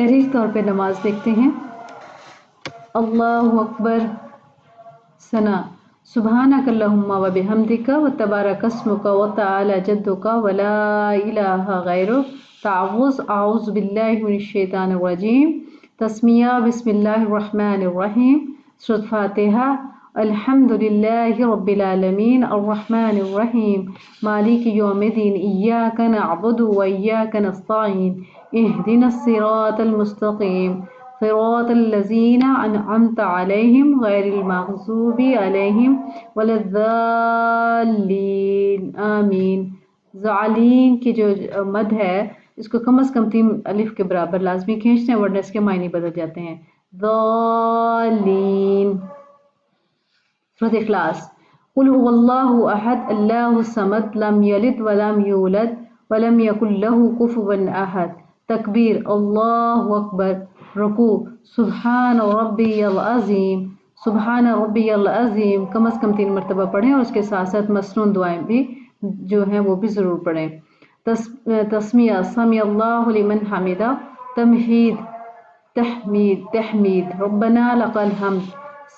تحریک طور پہ نماز دیکھتے ہیں۔ اللہ اکبر ثنا، سبحانک اللہم و بحمدک و تبارک اسمک و تعالی جدک و لا الہ غیرک، تعوذ اعوذ باللہ من الشیطان الرجیم، تسمیہ بسم اللہ الرحمن الرحیم، سورۃ فاتحہ۔ الحمد للہ رب العالمین الرحمن الرحیم مالک یوم الدین، ایاک نعبد و ایاک نستعین، اہدنا الصراط المستقیم صراط الذین انعمت علیہم غیر المغضوب علیہم ولا الضالین آمین۔ ضالین کی جو مد ہے اس کو کم از کم 3 الف کے برابر لازمی کھینچتے ہیں، ورنہ اس کے معنی بدل جاتے ہیں۔ ضالین۔ سورۃ اخلاص۔ قل هو اللہ احد اللہ الصمد لم یلد ولم یولد ولم یکن لہ کفوا احد۔ تکبیر، اللہ اکبر۔ رکوع، سبحان ربی العظیم، سبحان ربی العظیم کم از کم 3 مرتبہ پڑھیں، اور اس کے ساتھ ساتھ مسنون دعائیں بھی جو ہیں وہ بھی ضرور پڑھیں۔ تسمیہ، سمی اللہ لمن حمدہ۔ تمہید، تحمید، ربنا لک الحمد۔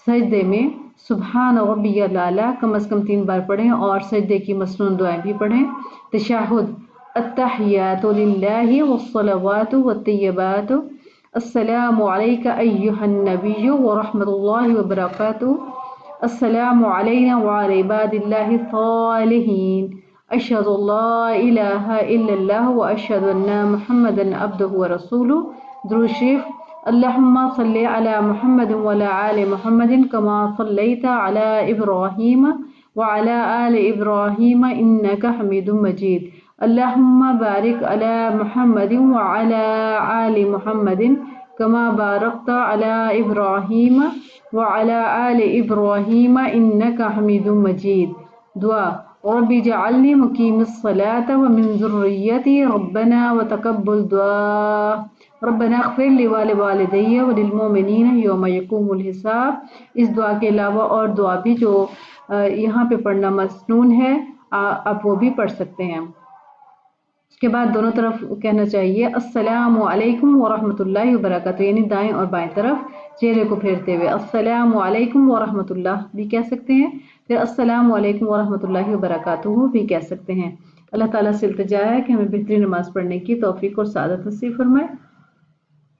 سجدے میں سبحان ربی الاعلیٰ کم از کم 3 بار پڑھیں، اور سجدے کی مسنون دعائیں بھی پڑھیں۔ تشہد، التحیات للہ والصلوات والطیبات، السلام علیک ایہا النبی ورحمۃ اللہ وبرکاتہ، السلام علینا وعلی عباد اللہ الصالحین، اشہد ان لا الہ الا اللہ واشہد ان محمدا عبدہ ورسولہ۔ درود شریف۔ اللہم صلی علی محمد وعلی آل محمد کما صلیت علی ابراہیم وعلی آل ابراہیم انک حمید مجید، اللہم بارک علی محمد وعلی آل محمد کما بارکت علی ابراہیم وعلی آل ابراہیم انک حمید مجید۔ دعا، رب اجعلنی مقیم الصلاة ومن ذریتی ربنا وتقبل دعا، ربنا اغفر لی ولوالدی وللمؤمنین یوم یقوم الحساب۔ اس دعا کے علاوہ اور دعا بھی جو یہاں پہ پڑھنا مسنون ہے، آپ وہ بھی پڑھ سکتے ہیں۔ اس کے بعد دونوں طرف کہنا چاہیے السلام علیکم ورحمۃ اللہ وبرکاتہ، یعنی دائیں اور بائیں طرف چہرے کو پھیرتے ہوئے السلام علیکم ورحمۃ اللہ بھی کہہ سکتے ہیں، پھر السلام علیکم ورحمۃ اللہ وبرکاتہ بھی کہہ سکتے ہیں۔ اللہ تعالیٰ سے التجا ہے کہ ہمیں بہترین نماز پڑھنے کی توفیق اور سعادت نصیب فرمائے،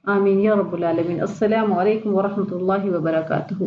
آمین یا رب العالمین۔ السلام علیکم ورحمۃ اللہ وبرکاتہ۔